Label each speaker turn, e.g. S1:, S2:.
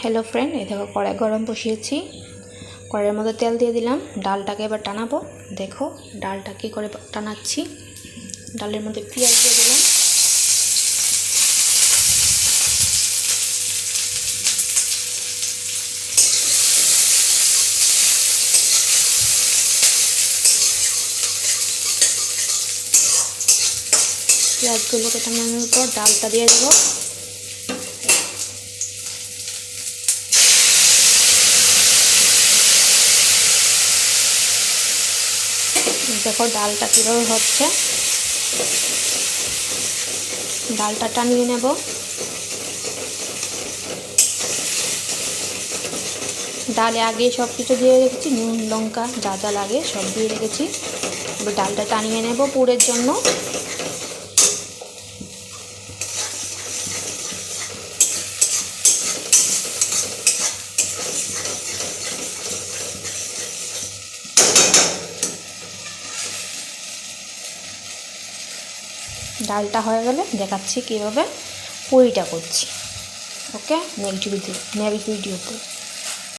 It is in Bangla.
S1: হ্যালো ফ্রেন্ড, এই দেখো কড়াই গরম বসিয়েছি। কড়াইয়ের মধ্যে তেল দিয়ে দিলাম। ডালটাকে এবার টানাবো। দেখো ডালটা কী করে টানাচ্ছি। ডালের মধ্যে পেঁয়াজ দিয়ে দিলাম। পেঁয়াজগুলোকে টানানোর পর ডালটা দিয়ে দেবো। দেখো ডালটা কীভাবে হচ্ছে। ডালটা টানিয়ে নেব। ডালে আগে সব কিছু দিয়ে রেখেছি, নুন লঙ্কা যা যা লাগে সব দিয়ে রেখেছি। এবার ডালটা টানিয়ে নেব পুরের জন্য। ডালটা হয়ে গেলে দেখাচ্ছি কীভাবে পুরিটা করছি। ওকে, নেক্সট ভিডিওতে।